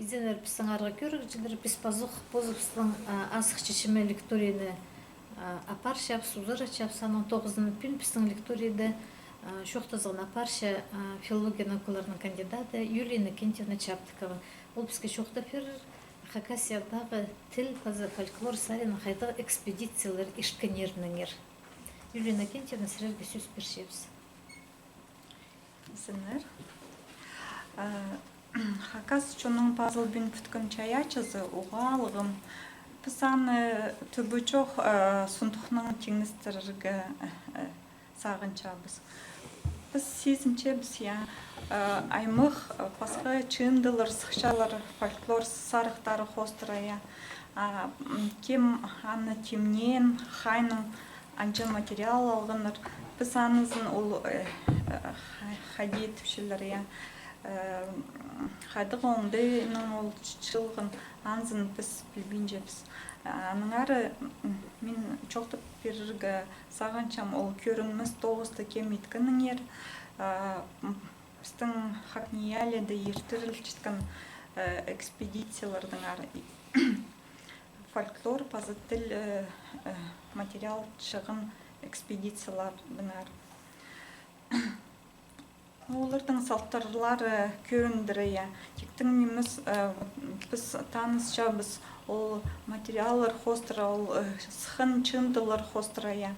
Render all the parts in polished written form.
Изенер пистің арғы көрік, жендер писпазух бозы пистің асық чешіме лекторияны апарша, сузыра чапсаның 9-ны пин пистің лекторияды шоқтазығын апарша филология наукаларының кандидаты Юлия Кентьевна Чаптыкова. Ол бізге шоқта перір Хакасиядағы тіл, фольклор, сарин, қайда экспедициялар ішкенерніңер. Юлия Кентьевна сірерге сөз бершебіз. Сінер. Хакас чоның пазыл бін күткін чаячызы уғалығым. Пысаны түбі чоқ сұндықның теңістірігі сағынчабыз. Біз сезімче біз аймық пасқа чындылыр, сықшалар, фольклор сарықтары қостырая. Кем аны темнен, хайның анчы материал алғыныр. Біз анызын ол хадетіпшілер, қадық оңдайының ол чылғын анзын біз білбейінже біз. Аныңары мен чоқтып беріргі сағанчам ол көрінміз 9-ты кем еткінің ер. Біздің хакнияледі ертіріл жеткен экспедициялардың ары фольклор, пазы тіл, материал шығын экспедициялардың ары. Олардың салттарлары көріндірі, тектің неміз біз танысша біз ол материалдар хостыра, ол сықын чындылар хостыра.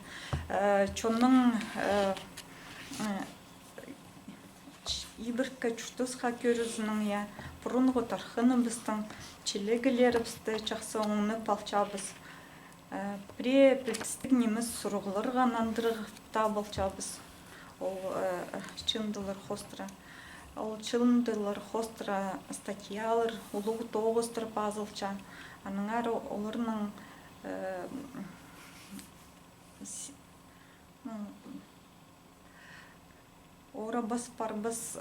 Чоның ибіркі чүштісқа көрізінің бұрынғы тархыны біздің челегілері бізді жақсы оңыны палчабыз. Пре білістік неміз сұрғылырға нандырғыпта болчабыз. Ол чындылар хостыра. Ол чындылар хостыра статьялар, олығы 9-тыр пазылча. Аныңар оларының орабыз парбыз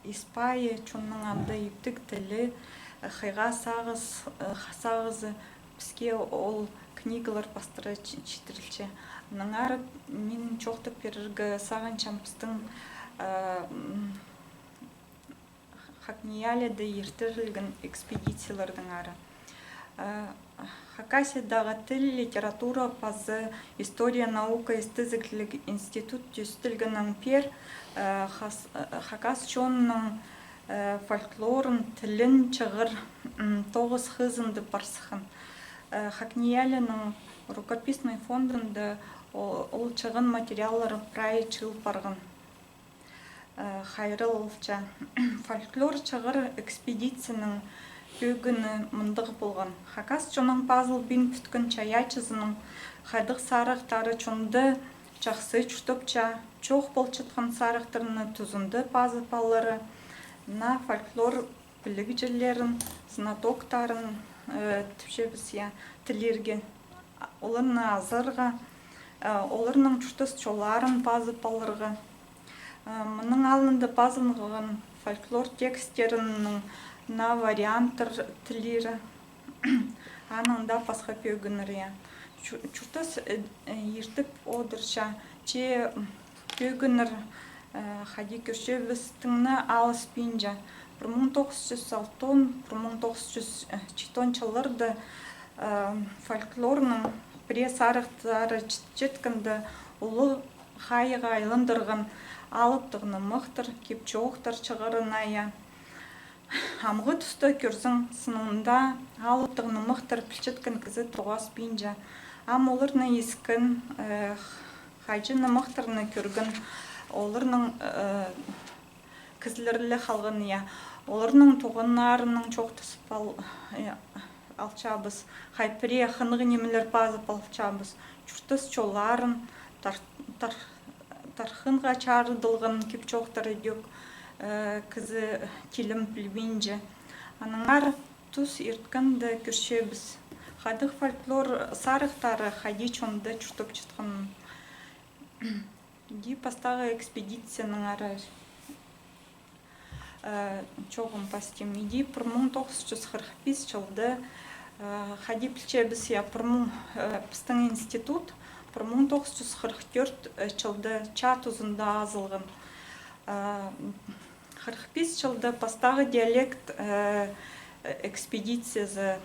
Испайы чонның анда ептік тілі, қайға сағызы бізге ол книгалар бастыра читірілче. Ныңар мен чоқты періргі сағанчам біздің хакнияледі ертірілген экспедициялардың ары. Хакасиядағы тіл, литература, пазы, история, наука, естізіклік институт түстілгінің пер Хакас чонның фольклорын, тілін чығыр 9 хызынды барсықын. Хакниялінің рукописный фондында ол чығын материаллары прай чыл барғын. Хайрыл олча. Фольклор чығыр экспедицияның өгіні мұндығы болған. Хакас чоның пазыл бін бүткін чаячызының қайдық сарықтары чонды жақсы чүштіпча, чоқ болчытқан сарықтарыны түзінді пазы паллары, на фольклор білігі жерлерін, знатоктарын түпшебіз тілерге, оларыны азырға, оларының чүштіс чоларын пазы палларға. Мұның алынды пазылығын фольклор текстерінің на варианттар тілері, аныңда пасқа пөгінірі. Чүртіс ертіп одырша, че пөгінір қади көрше вістіңні алыс бейінжа. 1906-1914 жылырды фольклорның пресс арықтары жеткінді ұлы қайыға айлындырғын алыптығыны мұқтыр, кепчоқтар шығарынaya. Амғы түсті көрсің сынуында алыптығыны мұқтыр пілчеткін кізі тұғас бейінжа. Ам олырны ескін, қайжыны мұқтырны көргін, олырның кізлерлі қалғын, олырның тұғынарының чоқтысып алчабыз, қайпіре қынғы немелер базып алчабыз, чүртіс чоларын, тархынға чарыдылғын кепчоқтары дөк, кізі келім білбейінже. Аныңар тұс ерткінді көршебіз. Қадық фольклор сарықтары қади чонды чүртіп жетқын. Ди пастағы экспедицияның ары чоғын пастем. Иди 1945 жылды қади білчебіз пістің институт 1944 жылды чат ұзында азылғын. 45 жылда пастағы диалект экспедициясы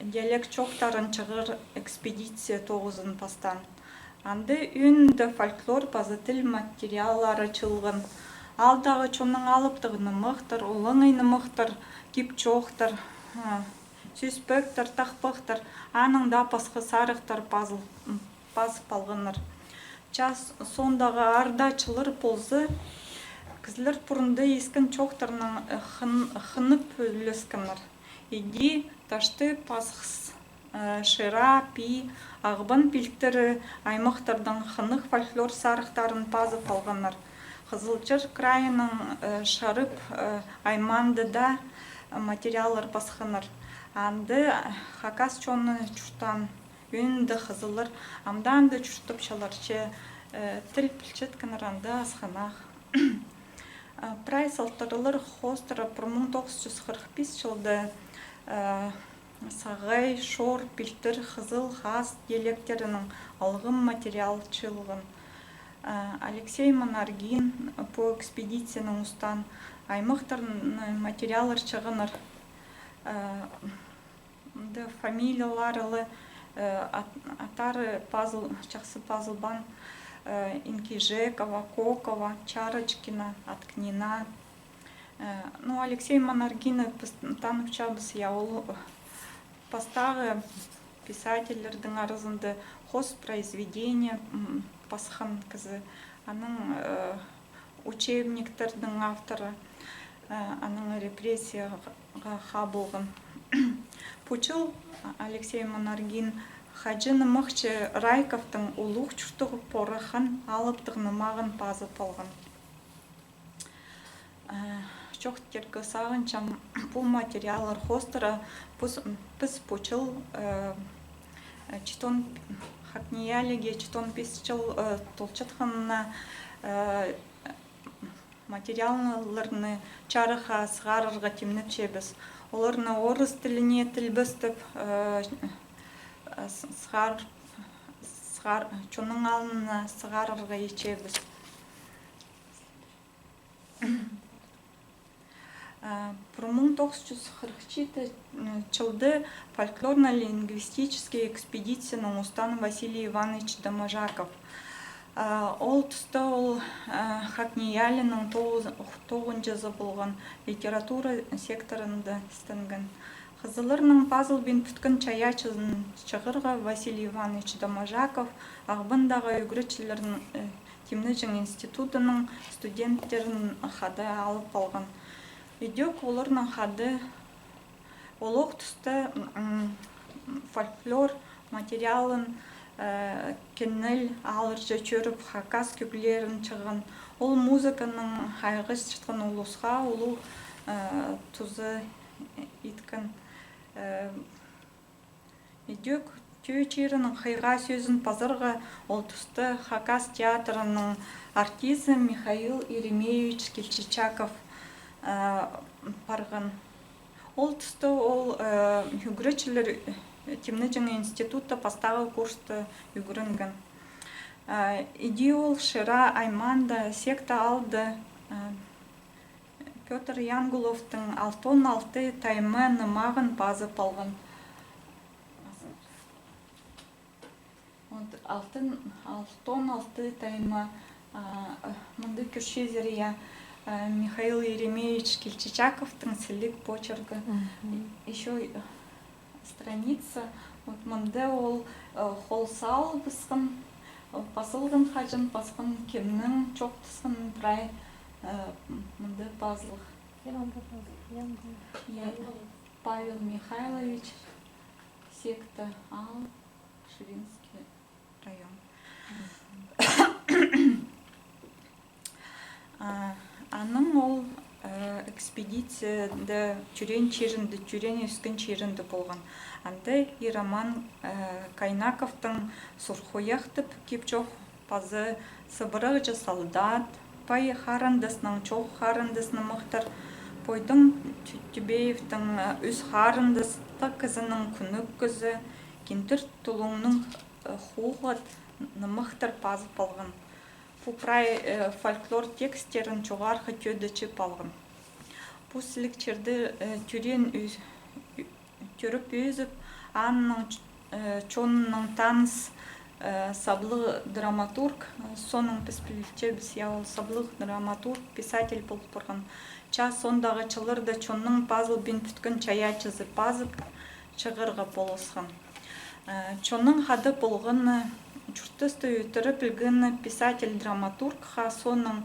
диалект чоқтарын чығыр экспедиция 9 пастан. Анды үнді фольклор пазы тіл материаллары чылғын. Алдағы чонның алыптығыны мұқтыр, олыңыны мұқтыр, кип чоқтыр, сүспөктір, тақпықтыр, аныңда пасқы сарықтыр пазы палғыныр. Час сондағы арда чылыр ползы, кізлер пұрынды ескін чоқтырның хынып өлескінір. Иди ташты пасқыс шыра, пи, ағбын пілттірі аймақтардың хынық фольклор сарықтарын пазы палғыныр. Қызылчыр крайының шарып аймандыда материаллар пасқыныр. Анды хакас чоны чүртан үнді қызылыр, амданды чүртіп шаларчы тіл пілчет кініранды асқанақ. Прай салтарылыр хостыры 1945 жылды сағай, шор, пілтір, қызыл, хас диалектерінің алғым материал чылғын. Алексей Манаргин по экспедицияның ұстан аймақтарын материалар шығыныр. Фамилияларылы атары пазл, жақсы пазлбан Инкижекова, Кокова, Чарочкина, Аткнина. Алексей Манаргин танып чабыз, я ол пастағы писательлердің арызынды хос произведения пасхан кізі, аның учебниктердің авторы, аның репрессияға қабылғын. Пучыл Алексей Манаргин хаджыны мұқчы Райковтың ұлық чүртіғы порыған алыптығыны мағын пазы полғын. Чоқтергі сағынчам бұл материалар хостыра біз пучыл читон хакниялиге читон писчыл толчатханна материалларны чарыға сығарырға темніп чебіз. Оларны орыс тіліне тілбістіп чоның алына сығарырға ечебіз. 1947 жылды фольклорно-лингвистический экспедицияның ұстаны Василий Иванович Доможаков. Ол тұста ол Хакниялінің 9 жазы болған литература секторында істінген. Қызылырның пазыл бен пүткін чаячызын шығырға Василий Иванович Доможаков ағбындағы үгірітшілерін Темнежің институтының студенттерін қады алып алған. Идек оларның қады олық тұста фольклор материалын кеннел алыр жөчөріп хакас көплерін чыған. Ол музыканың хайғыз чытқан олысқа олу тұзы иткін. Идек түйчерінің хайға сөзін пазырға ол тұсты хакас театрының артисі Михаил Еремеевич Кельчичаков парған. Ол тұсты ол үгірітшілер Темнежің институты пастағы курсты үгірінген. Иди ол Шыра Айманда секта алды Петр Янгуловтың 6-6 таймы нымағын пазы палған. 6-6 таймы мұнды күршезерия Михаил Еремеевич Кельчичаковтың сілік почергі. Еще страница. Мұнды ол холсал бісқын, пасылғын қажын, пасқын кемнің чоқтысқын прай мұнды пазлық. Павел Михайлович, секта Ал, Ширинский район. Аның ол экспедицияда түрен өскін черінді болған. Анды Ираман Кайнаковтың сұрхояқтып кеп жоқ пазы сыбырық солдат, пай харындысының чоқ харындысының мұқтар, пойдың Түттібеевтің үз харындысты кізінің күнік күзі, кентір тұлыңның хуғат мұқтар пазы болған. пупрай фольклор тексттерін жоғарғы төдічіп алғын. Бұл сіліктерді түрен түріп өзіп, анның чонның таныс саблы драматург, соның піспілікте біз яғыл саблы драматург, писатель болып бұрған. Час сондағы чылырды чонның пазыл бен бүткін чая чызы пазып, чығырға болысқан. Чонның хады болғыны, жұртысты өтірі білгіні писатель-драматург ха соның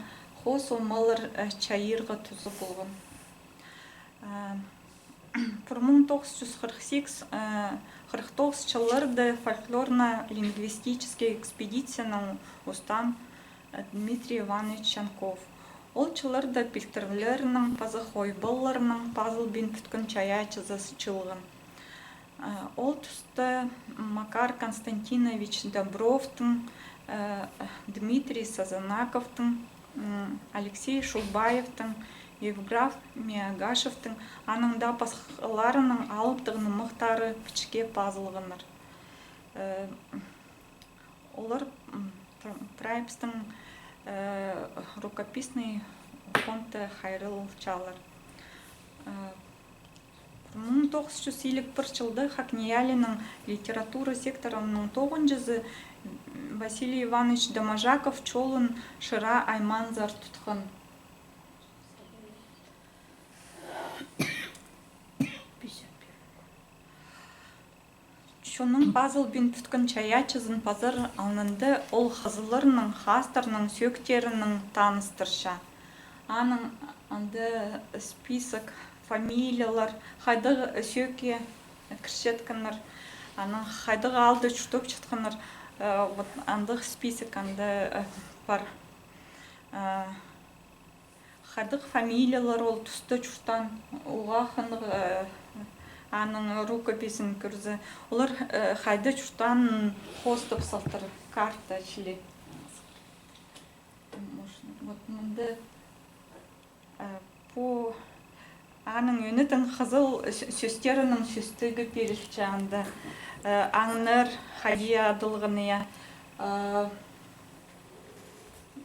хос омалыр чайырға тұзы болғын. 1948-49 жылларды фольклорно-лингвистический экспедицияның устан Дмитрий Иванович Чанков. Ол жылларды пілтірлерінің пазықой болларының пазыл бен бүткін чая чызысы чылғын. Ол тұсты Макар Константинович Добровтың, Дмитрий Сазанаковтың, Алексей Шубаевтың, Евграф Миягашевтың аныңда пасқаларының алыптығының мұқтары пішке пазылғыныр. Олар Прайпстың рукописный фонды хайрыл чалар. 1951 жылды Хакниялінің литература секторының 9-жызы Василий Иванович Домажаков чолын шыра айманзар тұтқын. Шоның пазыл бен түткін чая чызын пазыр алынды ол қызылырының, хастарының, сөктерінің таныстырша. Аның анды список фамилиялар, хайдығы сөке кіршеткінір, аның хайдығы алды чүтіп чүткінір, андық список анды бар. Хайдығы фамилиялар ол түсті чүштан, оға қынығы аның рукописін көрзі. Олар хайды чүштан хостып салтыр карта чілі. Мұнды по аның өнітін қызыл сөстерінің сөстігі перішчі анды. Аңныр хадия адылғыны.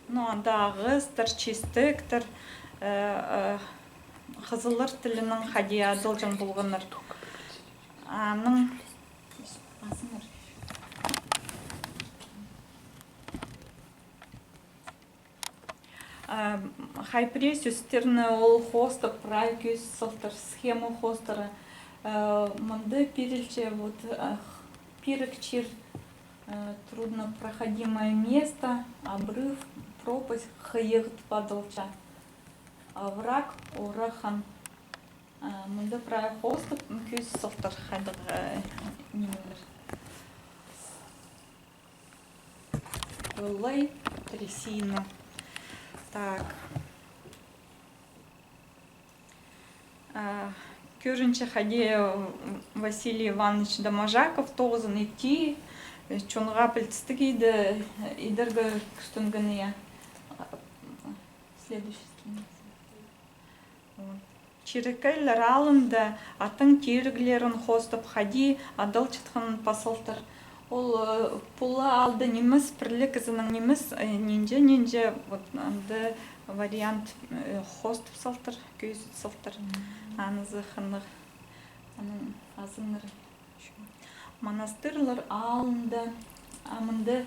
Анда ағыстыр, честіктір, қызылыр тілінің хадия адылжын болғыныр. Аның хайпре сөстеріні ол хостыр, прай көз сылтыр, схема хостыры. Мұнды перілче перекчер, труднопроходимое место, обрыв, пропасть, хыйығыт падылча. Враг, орахан. Мұнды прай хостыр, көз сылтыр хайдығы немелер. Лай, трясина. Так. Көрінші хаде Василий Иванович Домажаков тоғызын етті, чонға пілтістік еді, едіргі күстінгіні. Следующий страница. Чирекейлер алынды, атын теріглерін хостып хади, адыл чытқын пасылтыр. Ол пулы алды неміз, бірлік ізінің неміз, ненже, анды вариант хостып салтыр, көйсіт салтыр. Анызы қынық, аның азыныр. Монастырлар алынды, амынды.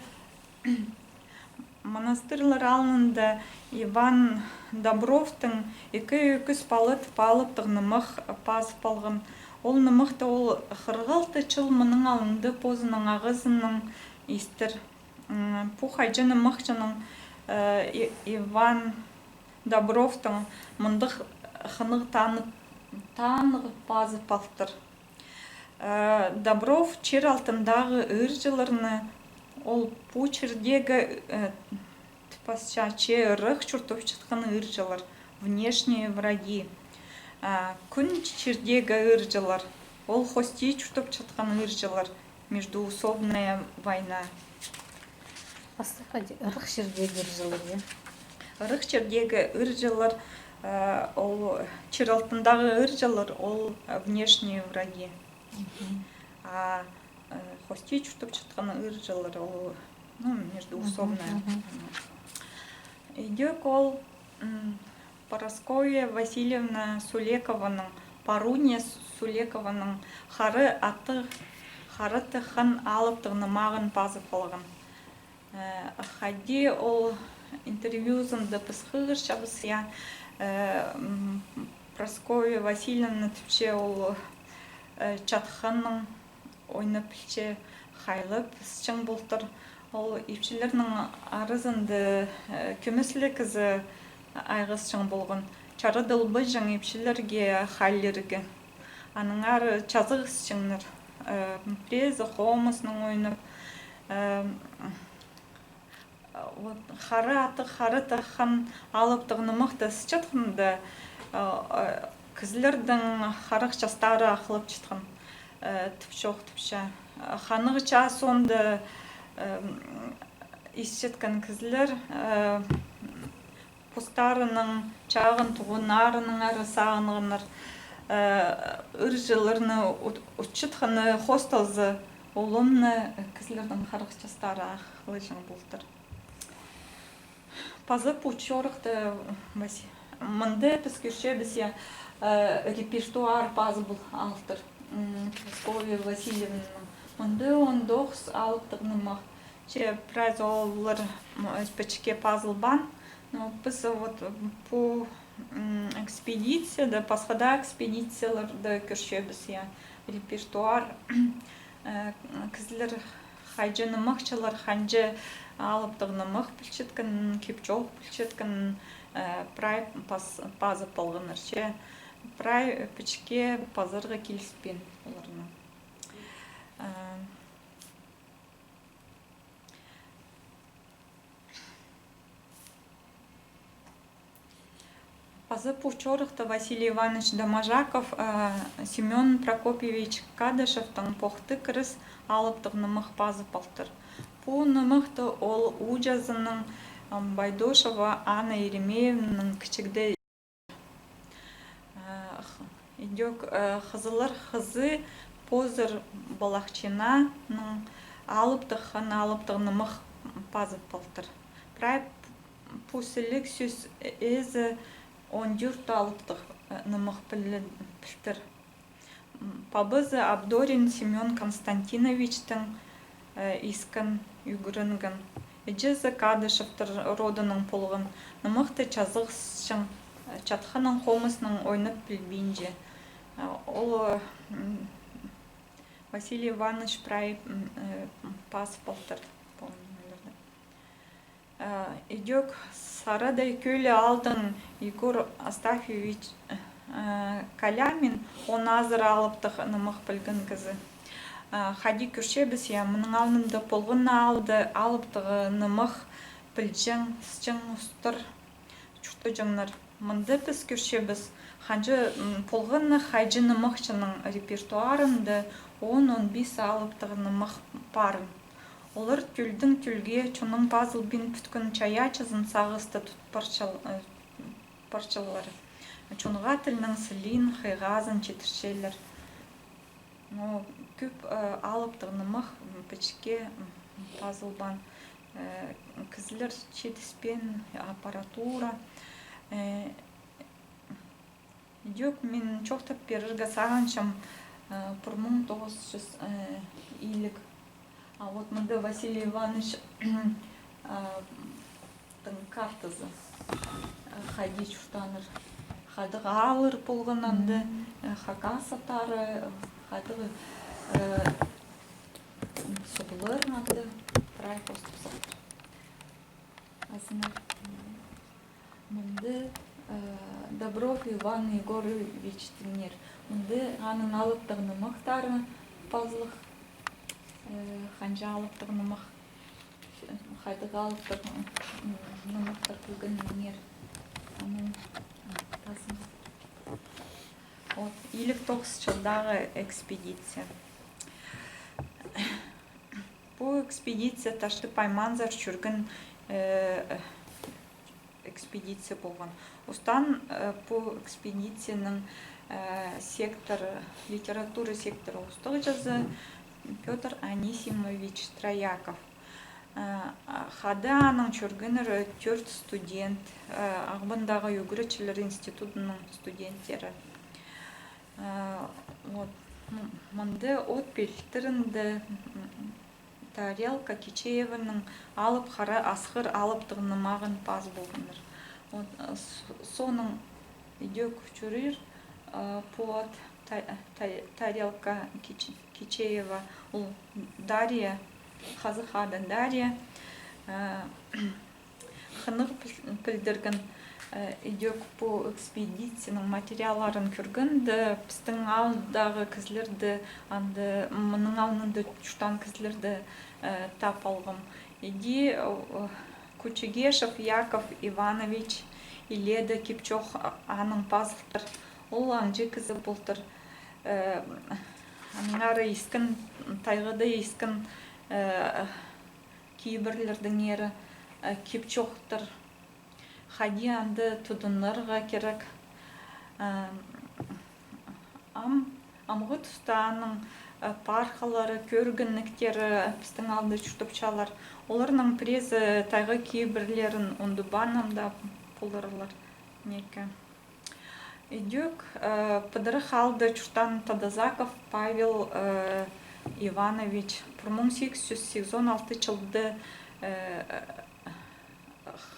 Монастырлар алынды Иван Добровтың екі палыптық нымық пазып алғын. Ол нымықты ол қырғалты чыл мұның алынды позының ағызының істір. Пухайжы нымық жының Иван Добровтың мұндық қынық танығы пазып алтыр. Добров чер алтындағы үржілеріні ол пучердегі тіпасча рық чүртіп чытқаны үржілер, внешние враги. Күн чердегі үржілер, ол хости чүртіп чытқаны үржілер, междуусобная война. Астықади, ұрық жердегі үржілер, Ұрық жердегі үржілер, ол чер алтындағы үржілер, ол внешние враги. А хости чүртіп чытқаны үржілер, ол междуусобная. Идек ол Парасковья Васильевна Сулекованың, Паруния Сулекованың хары аты харыты хан алыптығыны мағын пазы қолығын. Хади ол интервьюзында пысқығыр шабысыя Прасковья Васильевна түпше ол чатханның ойны пілче хайлы пісчің болтыр. Ол епшілерінің арызынды көміслі кізі айғыз шың болғын. Чары дылбы жың епшілерге хайлерге. Аның ары чазығы шыңныр. Презі қомысының ойны. Хары аты хары таққан алыптығыны мұқты сычатқынды кізлердің харық жастары ақылып чытқын. Түпшоқ түпше. Ханығы часонды исчеткан кізлер постарының чағын тұғынарының әрі сағынығыныр үржілеріні ұтчытқыны хосталзы олымны кізлердің харық жастары ақылы жың болдыр. Пазып учорықты мынды піскерше бізге репертуар пазы бұл алтыр. Прасковья Васильевнаның мынды 19 алыптығыны мақ. Че прайзолар пәчке пазылбан. Но біз по экспедицияда, пасхада экспедицияларды көрше бізге репертуар. Кізлер хайжыны мақчылар ханжы алыптығыны мақ білчеткін, кепчоқ білчеткін прай пазы полғыныр. Че прай пәчке пазырғы келіспен оларына. Пазып учорықты Василий Иванович Домажаков, Семен Прокопьевич Кадышевтың поқты кіріс алыптығыны мұқ пазы палтыр. По нымықты ол ұжазының Байдошева Анна Еремеевның кішігді идек қызылыр қызы позыр балақчинаның алыптығыны мұқ пазы палтыр. Прай пусылік сөз өзі 14 алыптығыны мұқ пілтір. Пабызы Абдорин Семен Константиновичтің искін үгірінгін. Эджезі Кадышевтір родының полғын. Нымықты чазықшың чатханың қомысының ойнып білбейінже. Ол Василий Иванович прай пас полтыр. Идек Сарадай көлі алдың Егор Астафьевич Калямин, он азыр алыптығыны мұқ білгін кізі. Хади көрше біз мұның алынды полғынна алды алыптығыны мұқ білжің, сжың ұстыр, чүрті жыңнар. Мұнды біз көрше біз ханжы полғынны хайжыны мұқшының репертуарынды 10-15 алыптығыны мұқ парын. Олар түлдің түлге чуның пазыл бін бүткін чая чызын сағысты тұт парчалары. Чуныға тілінің сілін, қиғазын четіршелер. Көп алыптығыны мұқ пәчке пазылбан. Кізілер четіспен аппаратура. Идек мен чоқтап беріргі сағаншам бір 1900 илік. А вот мында Василий Иванович картызы хади чуштаныр. Хадығы алыр полғынанды, хака сатары, хадығы сұғылыр нады, прай постып сатыр. Азынар мында Добров Иван Егорович Тенер. Мында ғанын алыптығыны мұқтары пазлық. Ханжа алыптығыны мұқ, хадығы алыптығыны мұқтар күлгін нер. Илік 9 жылдағы экспедиция. Бұл экспедиция ташты пайманзар жүргін экспедиция болған. Остан бұл экспедицияның литературы секторы ұстығы жазы Петр Анисимович Трояков. Хады аның чөргінір 4 студент, Ағбындағы Югрычылар институтының студенттері. Мұнды от белтірінді Тарелка Кичееваның алып қара асқыр алып тұғынымағын паз болғыныр. Соның идек чурир под Тарелка Кичеева ол Дарья, Қазықады Дарья, қынық пілдіргін идек по экспедицияның материаларын көргінді, пістің алдағы кізлерді, мұның алынды чуштан кізлерді тап алғым. Иди Кучегешев Яков Иванович Иледа Кипчох аның пазықтыр. Ол аңжы кізі болтыр. Аныңары ескін, тайғыды ескін кейбірлердің ері Кипчохтыр. Хади анды тұдынырға керек. Амғы тұстаның парқалары, көргінніктері пістің алды чүтіпчалар. Оларының презі тайғы кейбірлерін онды банамда пұлырылар. Идек пыдыры қалды чүштан Тадазаков Павел Иванович 1886 жылды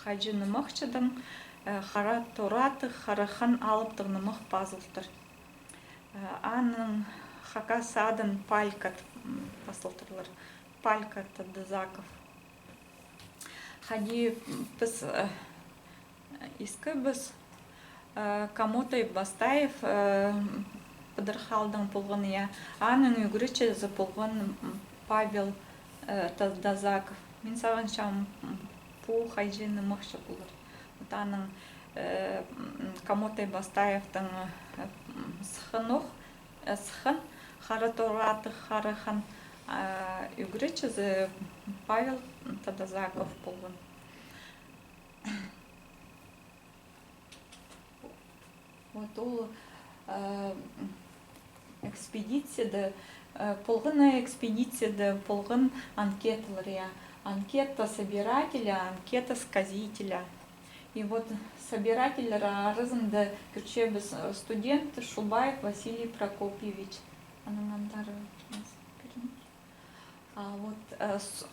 Хаджыны мақчыдың қара тораты қарахан алыптығыны мақ базылтыр. Аның хака садын палькат басылтырлар. Палькат Тадазаков. Хади біз искы біз Камотай Бастаев Пыдырхалдың пұлғын я. Аның үгірічі пұлғын Павел Тадазаков. Мен саған шам пу хайжыны мақшы бұлыр. Аның Камотай Бастаевтың сықын қары тораты қарыхан үгірічі Павел Тадазаков пұлғын. Вот ол экспедицияда, полғын экспедицияда полғын анкеталар я. Анкета собирателя, анкета сказителя. И вот собиратель арызында күрче біз студент Шубаев Василий Прокопьевич. Вот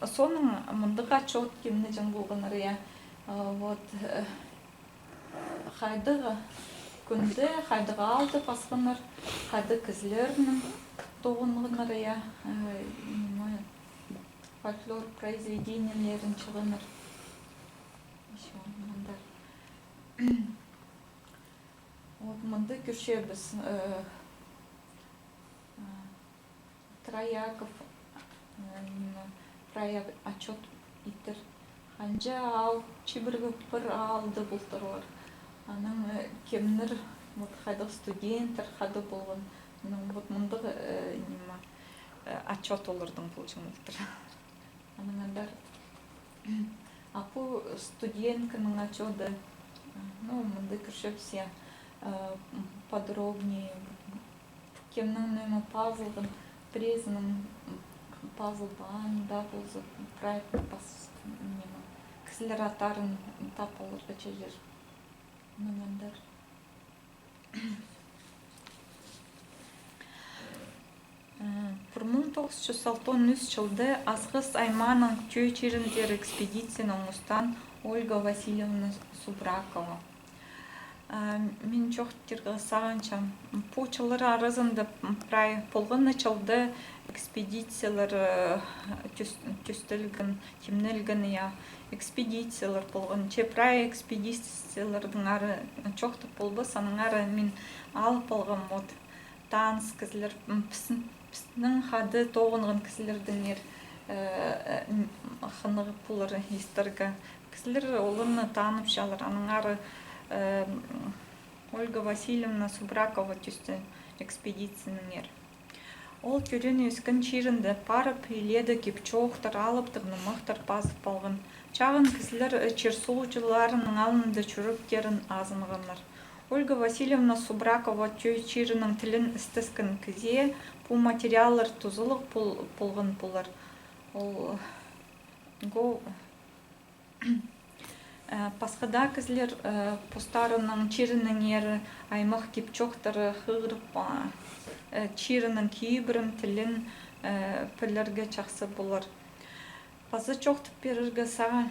соның мұндыға чот кемні жан болғаныр я. Вот қайдығы күнді, қайдығы алды пасқаныр, қайды кізлерінің тоғынғаныр я. Фольклор произведениялерін шығыныр. Вот мұнды күрше біз Трояков отчет иттір. Ханжа ал, чибіргі бір алды бұлтырылар. Аның кемнір қайдық студенттер қады болған. Мұнды отчет олардың бұлжың бұлтыр. Аныңандар апу студентканың отчеты, мұнды күршіп се подробнее. Кемнің нөмі пазылдың, презінің пазылбан, да болзы проект кісілер атарын тап олырға чежер. Аныңандар. Бір 1963 жылды Азғыс Айманың түй черіндер экспедицияның ұстан Ольга Васильевна Субракова. Мен жоқтырғы сағанчам. Почылары арызында прай полғыны жылды экспедициялар түстілгін, темнілгін я экспедициялар болғын. Че прай экспедициялардың ары жоқты болбы, саның ары мен алып болғым от таныс кізілер пістінің хады тоғынғын кізілердің қынығы пулары естіргі. Кізілер олыны танып жалыр. Аның ары Ольга Васильевна Субракова түсті экспедицияның Ол көрен өскін чирінді парып еледі кепчоқтар алыптығыны мұқтар пазып болғын. Чағын кізілер черсолчыларының алынды чүріктерін азынғанлар. Ольга Васильевна Субракова түй чирінің тілін істіскін кізе, бұл материаллар тұзылық болғын болар. Ол го пасхада кізлер постарының чирінің ері аймақ кепчоқтары хығырып чирінің кейбірін тілін пілерге чақсы болар. Пазы чоқтып берірге саған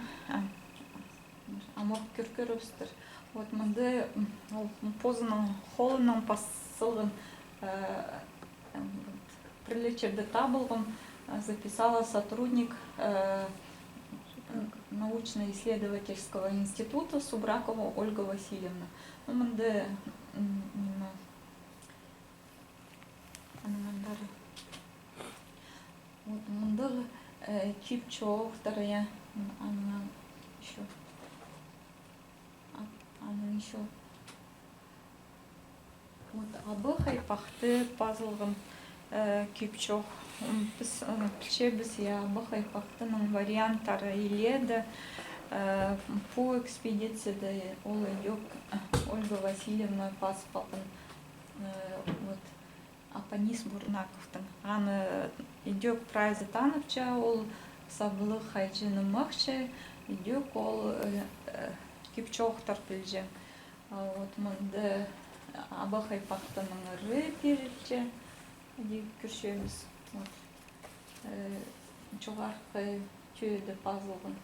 амок көркер өстір. Вот мынды позының холының пасылғын прилечерді табылғын записала сотрудник научно-исследовательского института Субракова Ольга Васильевна. Мынды мынды кипчоқтары я еще вот абы хайпақты пазылғын кипчоқ біз я абы хайпақтының варианттары еледі по экспедицияда ол идек Ольга Васильевна паспалтын вот Апанис Бурнаковтың аны идек прайзы танывча ол сабылы хайджыны мақчы идек ол кипчоқтар білжем. Вот мынды абы хайпақтының ұры перілче күршеміз. Жоғарқы түйеді пазылғын.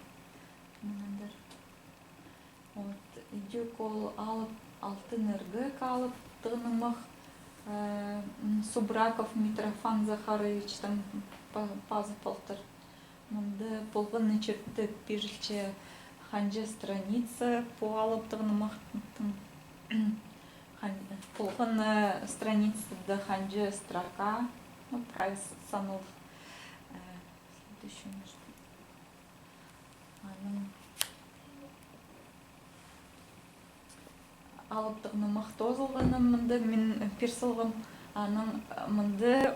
Вот идек ол алып алтын ұрғы қалып тұғынымық Субраков Митрофан Захаровичтің пазы палтыр. Мынды полғын черті перілче ханже страница по алыптығынымық полғын страницада ханже строка, прайс санов. Следующий может алыптығынымық тозылғыны мынды мен персылғым аның мынды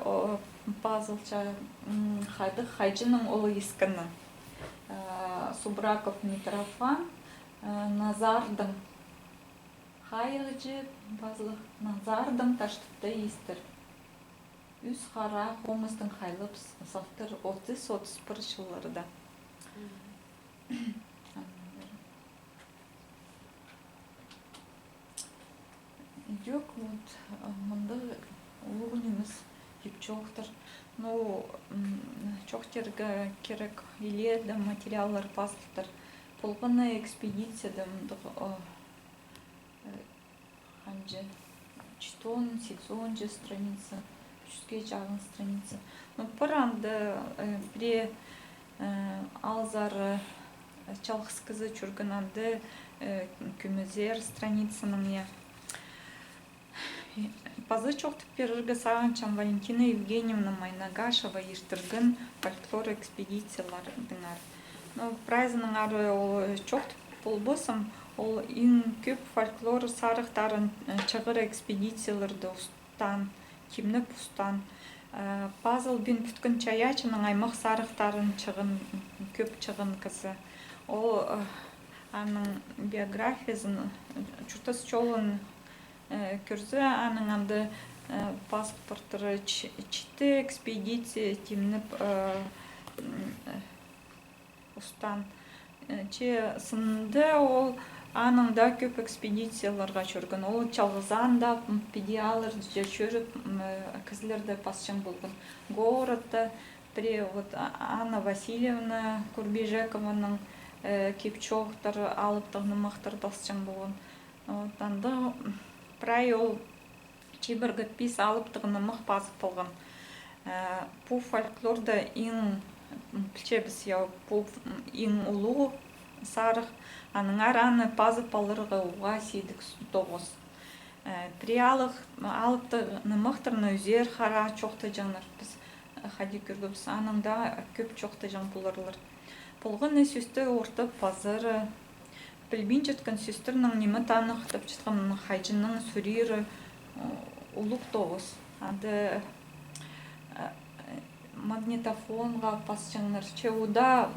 пазылча хайджының олы ескіні. Субраков Митрофан, Назардың хайғыжы, базылық Назардың таштықты естір. Үз қара қомыздың хайлып салтыр 30-31 жылларда. Идек вот мынды ұлғынымыз кепчоқтар. Ну, чоқтерге керек еледі материаллар пастықтар. Полғыны экспедицияда ханже 4-8 страница, 300 жағын страница. Ну, пыранды біре алзары чалғыз жүргінанды көмезер страницаның я. Пазы чоқтып беріргі сағанчан Валентина Евгеньевна Майнагашева ертіргін фольклор экспедициялардыңар. Прайзының ары чоқтып болбысым, ол ең көп фольклор сарықтарын чығыр экспедицияларды ұстан, кемніп ұстан. Пазыл бен бүткін чаячының аймақ сарықтарын көп чығын кізі. Ол аның биографиясын чұртас чолын көрзі аның анды паспорттары читі экспедиция темініп ұстан. Че сынды ол аныңда көп экспедицияларға жүргін. Ол чалғызанда педиалыр жүріп кізлерді пасчын болғын. Городта при Анна Васильевна Курбежекованың кепчоқтары алып тағнымақтар пасчын болғын. Танды прай ол чебіргі пис алып тұғынымық пазып болған. Пу фольклорда ең пілчебіз яу, пу ең ұлу сарық, аның араны пазып алырғы уға сейдік тоғыз. Приялық алып тұғынымықтырны үзер қара чоқты жаңыр біз қади көргіміз. Аныңда көп чоқты жаң боларлар. Болғын сөсті орты пазыры, білбен жеткен сөстерінің немі танықтып жеткен хайжының сүрері ұлық тоғыз. Ады магнитофонға пас жаңыр. Чеуда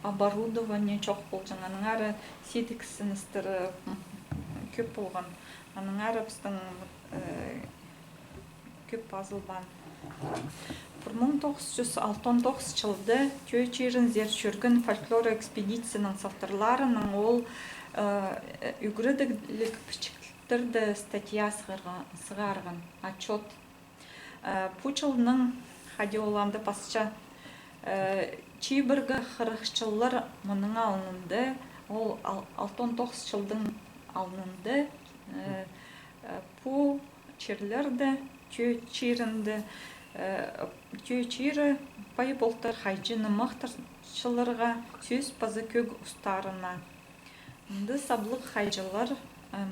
оборудование чоқ бол жаңаның ары сетік сіністірі көп болған. Аның ары біздің көп пазыл бан. 1969 жылды Түйчерін зерчүргін фольклор экспедицияның савтарларының ол үгірідік пішіктірді статья сығарған отчет. Пучылның хадиоланды пасча чейбіргі қырықшылар мұның алынды, ол 69 жылдың алынды. Пу черлерді, түйчері пай болтыр хайжыны мақтаршыларға сөз пазы көг ұстарына. Мұнды саблық хайжылар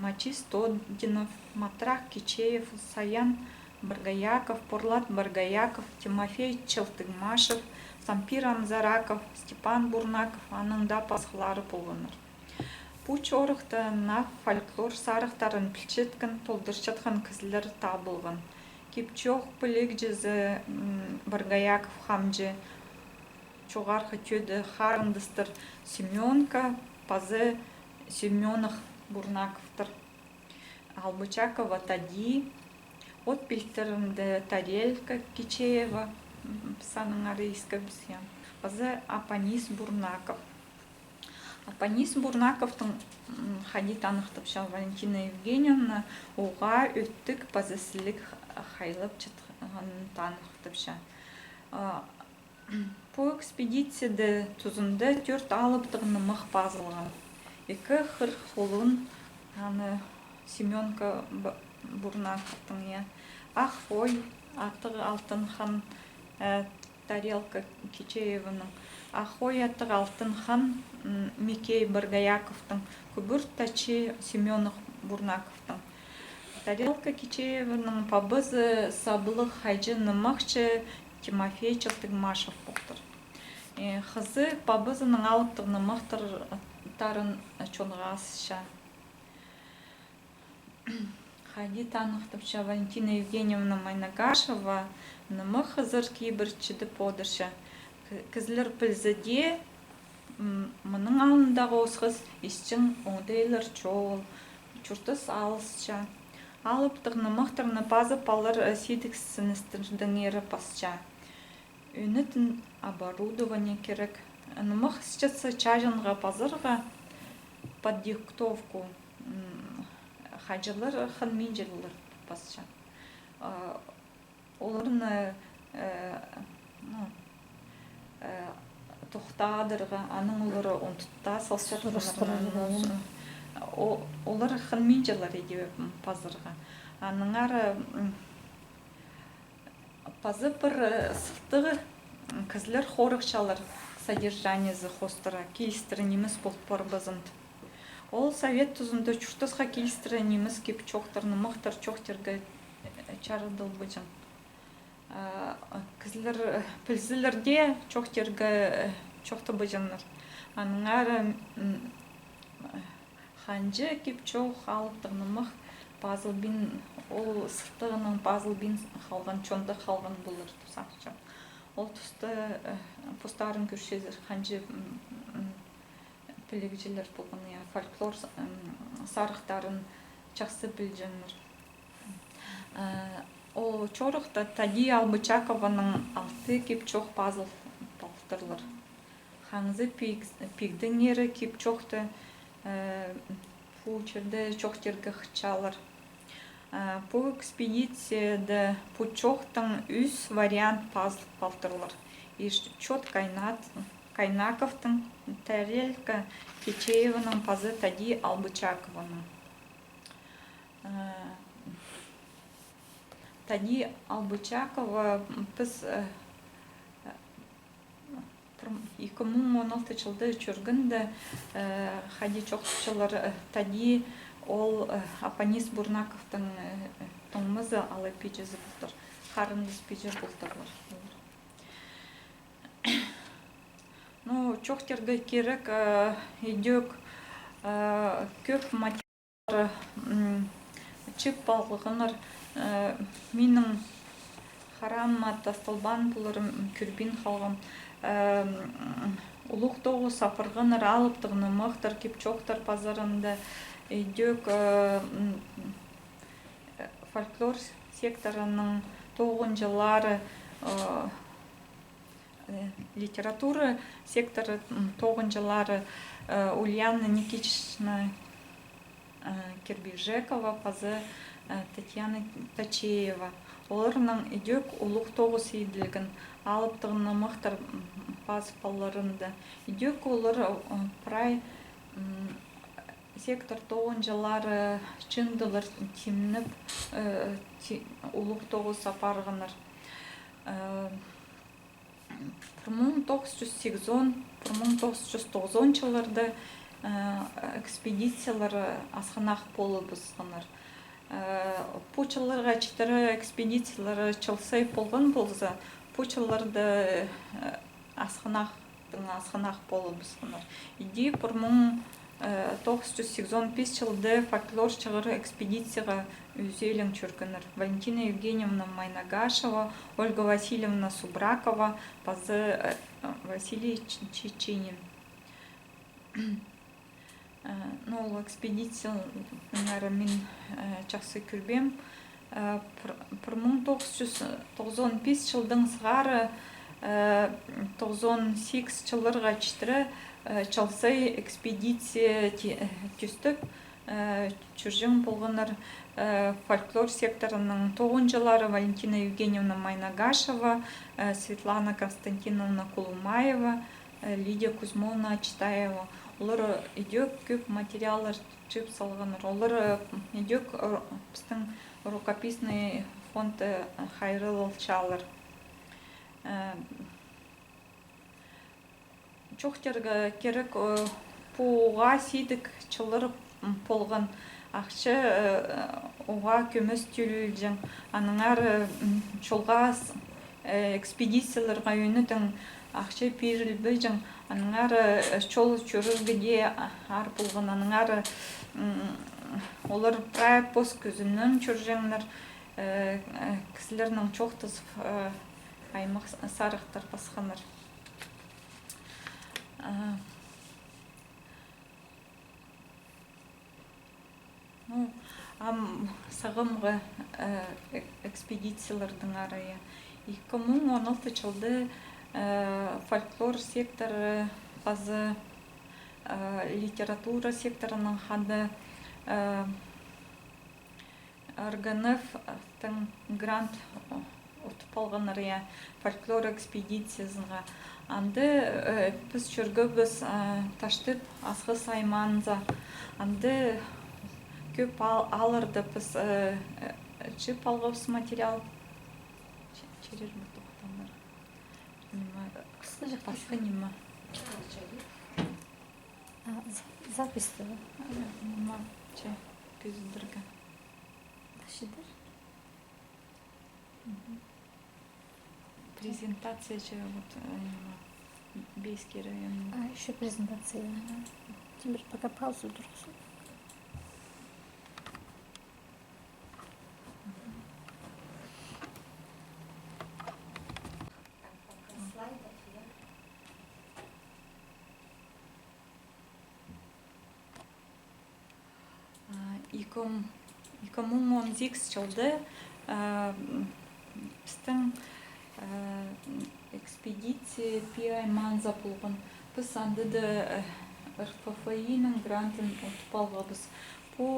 Мачис Тодинов, Матрак Кичеев, Саян Баргаяков, Порлат Баргаяков, Тимофей Челтыгмашев, Сампир Амзараков, Степан Бурнаков, аның да пасқылары болғаныр. Бұл чорықты на фольклор сарықтарын пілчеткін толдыршатқан кізілер табылған. Кипчоқ пілік жезі Баргаяков хамжы, чоғарқы төді харындыстыр Семенка, пазы Семенах Бурнаковтыр. Албычакова Тади, от пілтірімді Тарелька Кичеева, саның арейска бізген. Пазы Апанис Бурнаков. Апанис Бурнаковтың хадит анықтыпша Валентина Евгеньевна оға өттік пазысылық хайлып чытқанын танықтыпша. По экспедицияды тұзында 4 алыптығыны мұқ пазылған. 2 қырқ қолын Семенка Бурнаковтың Ахфой атығы алтын хан Тарелка Кичееваның Ахой атығы алтын хан Микей Баргаяковтың Күбір тачи Семенов Бурнаковтың Тарелка Кичееваның пабызы сабылы хайжыны мақчы Тимофей Челтыгмашев болтыр. Қызы пабызының алыптығыны мақтарын чонғасыша. Хадит анықтыпша Валентина Евгеньевна Майнагашева нымы қызыр кейбірчіді подырша. Кізлер пілзіде мұның алындағы осқыз ісчің оңдайлар чол, чұртыс алысша. Алыптығыны мақтырны пазып алыр сидікс сіністірдің ері пасча. Өнітін оборудование керек. Нымық счетса чажынға пазырға под диктовку хайжылар ханминжелер пасча. Оларны тоқтадырға, аның олары онтытта салсатырға. Олар ханминжелер еді пазырға. Аныңары пазы бір сықтығы кізлер хорықшалар содержаниезі хостыра, кейістірі неміз болып бар базынды. Ол совет тұзында чүртісқа кейістірі неміз кеп чоқтырны мұқтыр чоқтерге чарыдыл бұжын. Кізлер пілзілерде чоқтерге чоқты бұжыныр. Аныңары ханжы кеп чоқ алыптығыны мұқ пазылбин, ол сықтығының пазылбин қалған, чонды қалған бұлыр тұсақчы. Ол тұсты пұстарын көршезір ханжы пілігжілер болған, фольклор сарықтарын жақсы білженір. Ол чорықта Тади Албычакованың алты кеп чоқ пазыл палтырлар. Хаңзы пигдің ері кеп чоқты пучерді чоқтергі қычалар. По экспедицияда пучоқтың үз вариант пазыл палтырлар. Чот Кайнаковтың Тарелка Кичееваның пазы Тади Албычакованың. Тади Албычакова біз 2016 жылды жүргінді хади чоқшылар Тади ол Апанис Бурнаковтың тоңмызы алы пейджезі бұлтыр. Харындыз пейджер бұлтырлар. Чоқтерге керек едек көп материалдар чіп балғығыныр. Менің харама тасталбан бұлырым күрбин қалғым. Улуқ тоғы сапырғыныр алыптығыны мұқтыр кеп чоқтар пазарында едек фольклор секторының тоғын жылары литература секторы тоғын жылары Ульяна Никитична Кирбижекова, пазы Татьяна Тачеева. Оларның идек ұлық тоғыз еділгін алыптығына мұқтар паз палларында. Идек олар прай сектор тоғын жылары чындылар темініп ұлық тоғыз апарғыныр. 1908-1909 жыларды экспедициялар асқанақ болы бұсқаныр. Пучаларға читары экспедициялары чылсай болған болса, пучаларды асқанақ болы бұсқаныр. Иди 1985 жылды фольклор чығыры экспедицияға үзелің чүркінір. Валентина Евгеньевна Майнагашева, Ольга Васильевна Субракова, пазы Василий Чеченин. Ол экспедиция мен жақсы көрбем. 1995 жылдың сығары 98 жылдарға читірі Чалсай экспедиция түстіп чүржің болғаныр фольклор секторының 9 жылары Валентина Евгеньевна Майнагашева, Светлана Константиновна Кулумаева, Лидия Кузьмовна Читаева. Олар идек көп материалдар чып салғаныр. Олар идек біздің рукописный фонд Хайры Лалчалар. Чоқтерге керек пуға сейдік чылыр болған ақшы оға көміс түлілжің. Аныңар чолға экспедицияларға үйінудің ақшы перілбі жың. Аныңар чол чөрілгіде ар болған. Аныңар олар прай пос көзімнің чөржеңнер кісілерінің чоқтыз аймақ сарықтар басқаныр. Сағымғы экспедициялардың арайы. 2016 жылды фольклор секторы базы литература секторының хады Арганевтың грант ұтып алған арая фольклор экспедициясыға. Анды біз жүргі біз таштып асқыс айманыза. Анды көп алырды біз жып алғыз материал. Черер мұр тоқтаныр. Басқа нема? Записті. Нема. Че, көзіндіргі. Ташидыр? Презентация же Бейский район. Еще презентация. Теперь пока паузу dursun. Иком 2018 жылды біздің экспедиция Пиай Манза болған. Біз андыды РФФИ-нің грантын ұтып алғабыз. Бұл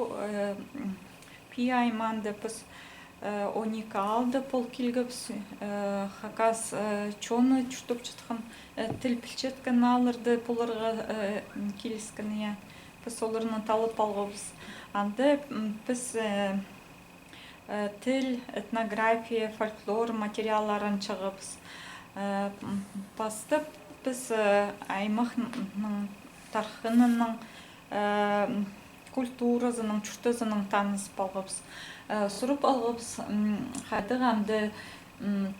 Пиай Манды біз 12 алды пол келгібіз. Хакас чоны чүтіп жұтқан тіл пілчеткен алырды бұларға келескіні. Біз оларынан талып алғабыз. Анды біз тіл, этнография, фольклор материалларын шығыбыз. Бастып біз аймақның тархынының, культурасының, чүртізінің таныс балғыбыз. Сұрып алғыбыз қадығамды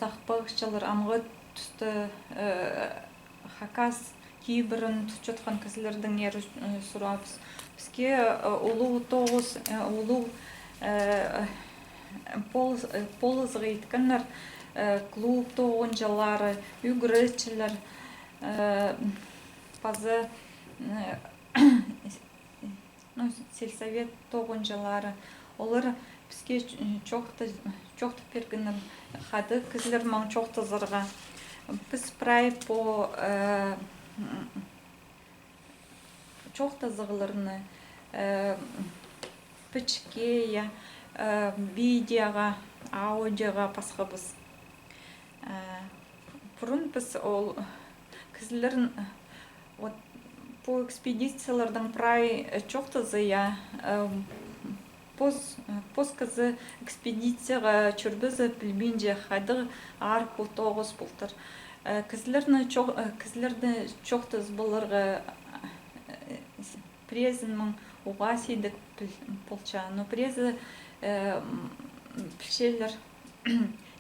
тақпағышчалар амғы түсті хакас кейбірін тұтчатқан кісілердің ері сұрабыз. Бізге ұлу тоғыз, ұлу полызғы еткінлер, клуб тоғын жалары, үгірітчілер, пазы сельсовет тоғын жалары. Олар бізге чоқты бергеннен хады кізлер маң чоқты зырға. Біз прай по чоқты зығылырны пічке, я видеоға, аудиоға пасқа біз. Бұрын біз ол кізлерін по экспедициялардың прай чоқты зыя. Поз кізі экспедицияға чүрбізі білбейінже қайды ар бұл тоғыз бұлтыр. Кізлерді чоқты збылырға презін мұң уға сейдік бұлча. Но презі пішелер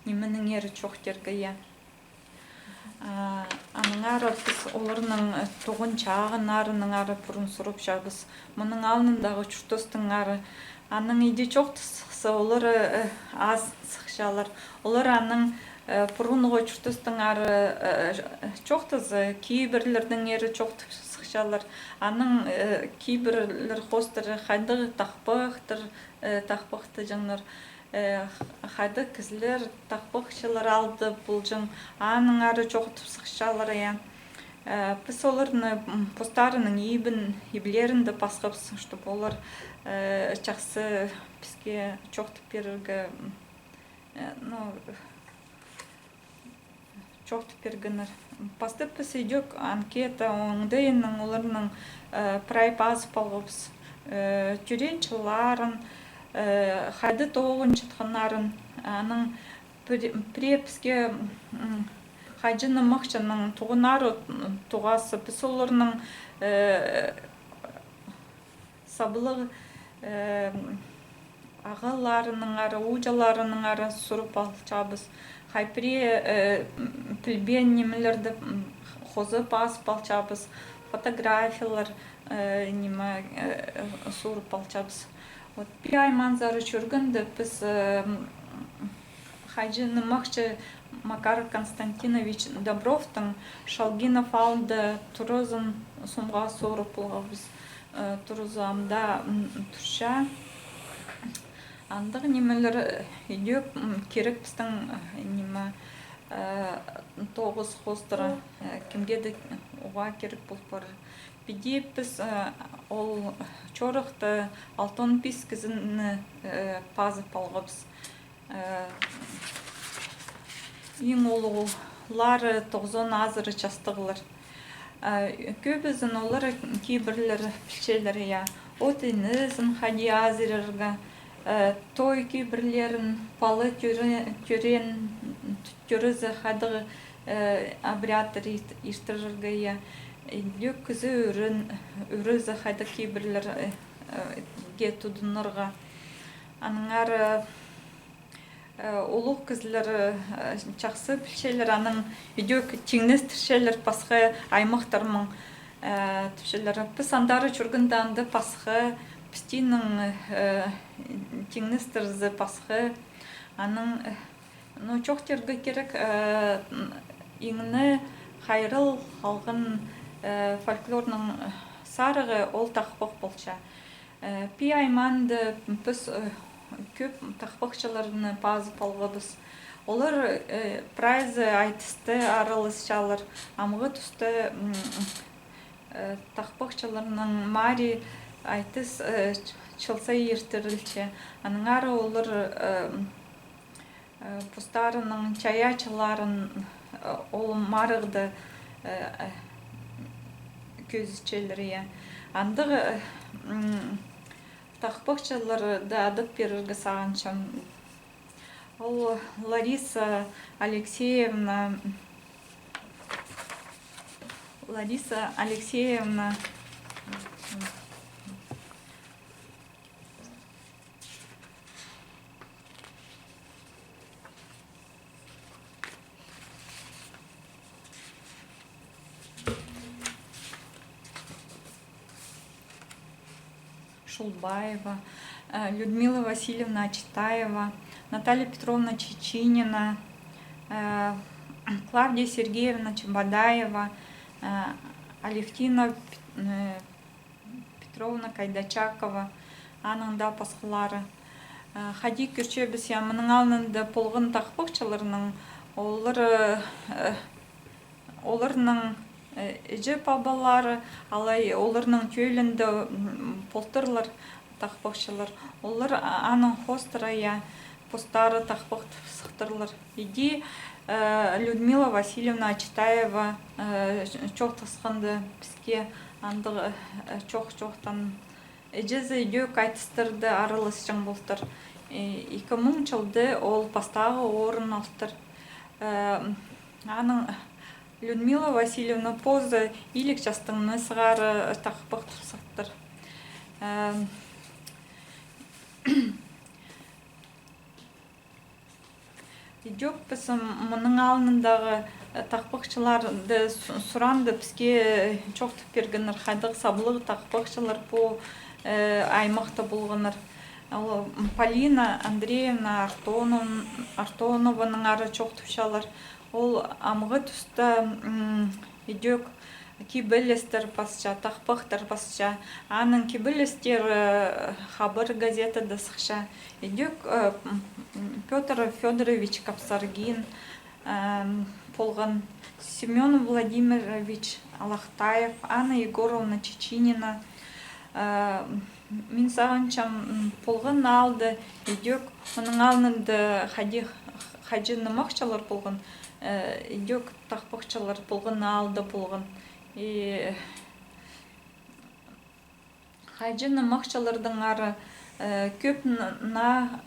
немінің ері чоқтергі я. Аныңары біз оларының тоғын чағын арының ары бұрын сұрып жабыз. Мұның алындағы чүртостың ары аның иде чоқтысы олары аз сықшалар. Олар аның бұрынғы чүртостың ары чоқтызы, кейбірлердің ері чоқты сықшалар. Аның кейбірлер қостыры қайды тақпықты жаңлар. Қайды кізлер тақпықшылар алды бұл жың. Аның ары чоқты сықшалар. Біз олардың постарының ебілерінді басқапсын, чтобы олар жақсы бізге чоқты берігі чоқты бергінір. Бастып біз үйдек анкета оңдайының оларының прай базы балғыбыз. Түренчіларын, қайды тоғын жатқанарын, аның бізге қайжыны мақшының туғынары туғасы біз оларының сабылығы ағаларының ары, ұжаларының ары сұрып алчабыз. Қайпіре пілбен немелерді қозы басып алчабыз. Фотографиялар сұрып алчабыз. Bir ay manzara çürgündü. Biz Hacı Maqçı Makar Konstantinovich Dobrov'tan Şalginov aldı. Turuzun sumğa sorup biz Turuzamda Turşa. Andıq nemeler ediyor. Kerek bizden neme 9 hostıra kimge de oğa kerek bulup var. Биде біз ол чорықты алтон пис кізін пазып алғабыз. Ең олары 90 азыры частығылар. Көбізін олары кейбірлер пішелер. Отынызын хади азырырға, той кейбірлерін палы түрен түрізі хадығы обрядыр иштіріргі. Лөк күзі үрізі қайда кейбірлер кетудынырға. Аныңар олық күзілер жақсы білшелер, аның үйдек теңнес түршелер пасқы аймақтармың түршелер. Біз андары жүргінді анды пасқы, пістейінің теңнес түрізі пасқы. Аның чоқ тергі керек еңіні қайрыл қалғын фольклорның сарығы ол тақпық болча. Пи айманды біз көп тақпықшыларыны базып алғабыз. Олар прайзы айтысты арылысшалар, амғы түсті тақпықшыларының мари айтыс чылса ертірілче. Аныңары олар пұстарының чаячыларын ол марығды көзчелері. Андығы тақпықшылары да адып беріргі сағаншам. Ол Лариса Алексеевна Шулбаева, Людмила Васильевна Читаева, Наталья Петровна Чечинина, Клавдия Сергеевна Чебадаева, Алевтина Петровна Кайдачакова, Ананда Пасхлара. хади күрче біз я мұның алнында полғын тақпақчыларының оларның эже бабалары, алай оларның түйелінді полтырлар тақпақчылар. Олар аның хостыра я постары тақпақ сықтырлар. Иди Людмила Васильевна Читаева чоқ тасқанды бізге андығы чоқ-чоқтан эжезі дөк айтыстырды арылыс жың болтыр. 2000 жылды ол пастағы орын алтыр. Аның Людмила Васильевна позы илік жастыңны сығары тақпақ тұсықтыр. Идек біз мұның алынындағы тақпақшыларды сұранды бізге чоқтып бергенір қайдық сабылығы тақпақшылар по аймақта болғаныр. Полина Андреевна Артонованың ары чоқтыпшалар. Ол амғы тұста идек кибелестер пасча, тақпақтар пасча. Аның кибелестер хабар газетада сықша. Идек Петр Федорович Капсаргин полған, Семен Владимирович Алахтаев, Анна Егоровна Чечинина. Мен сағанчам полған алды, идек, оның алынды хаджины мақчалар полған, идек тақпақчалар полған алды полған. Хаджины мақчалардың ары көп на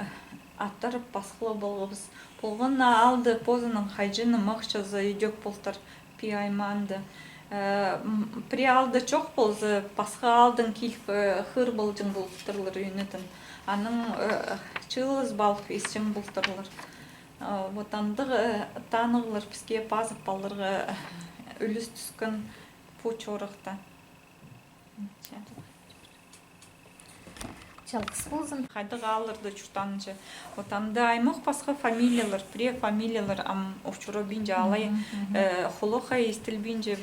аттарып басқылы болғыз. Полған алды позының хаджины мақчазы идек болтар пи айманды. При алды чоқ болзы, басқа алдың кейіп хыр болжың болтырлар үйінетін. Аның чылыз балық есчің болтырлар. Отандығы танығылар бізге базып балырға үліс түскін пуч орықта. Жалғыз болзын. Қайдығы алырды чүртаныншы. Отанды аймақ басқа фамилиялар, пре фамилиялар овчуро бинже алай холоха естіл бинже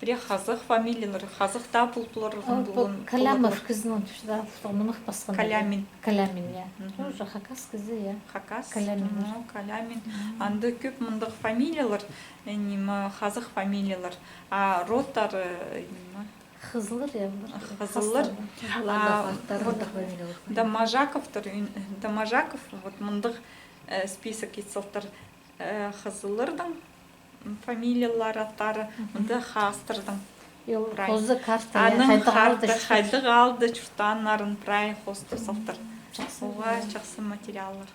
пре қазық фамилиялар, қазық да пұлтыларығын болын. Калямов кізінің түшті мұнық басқан. Калямин. Калямин, я. Уже хакас кізі, я. Хакас? Калямин. Калямин. Анды көп мұндық фамилиялар, қазық фамилиялар. А ротар, Хызылыр, я. Хызылыр. Дамажаков, вот мұндық список етсілтір Хызылырдың фамилиялар аттары, мұнды Хастырдың. Қозы карта, Аның қайдық алды чүртанларын прай хосты сылтыр. Оға жақсы материаллар.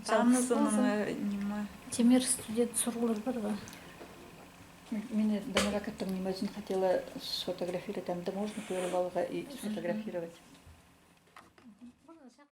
Танызының Темир студент сұрғылыр бар ба? Меня Дамажаковтың немезін хотела сфотографировать, там да можно плывалға и сфотографировать.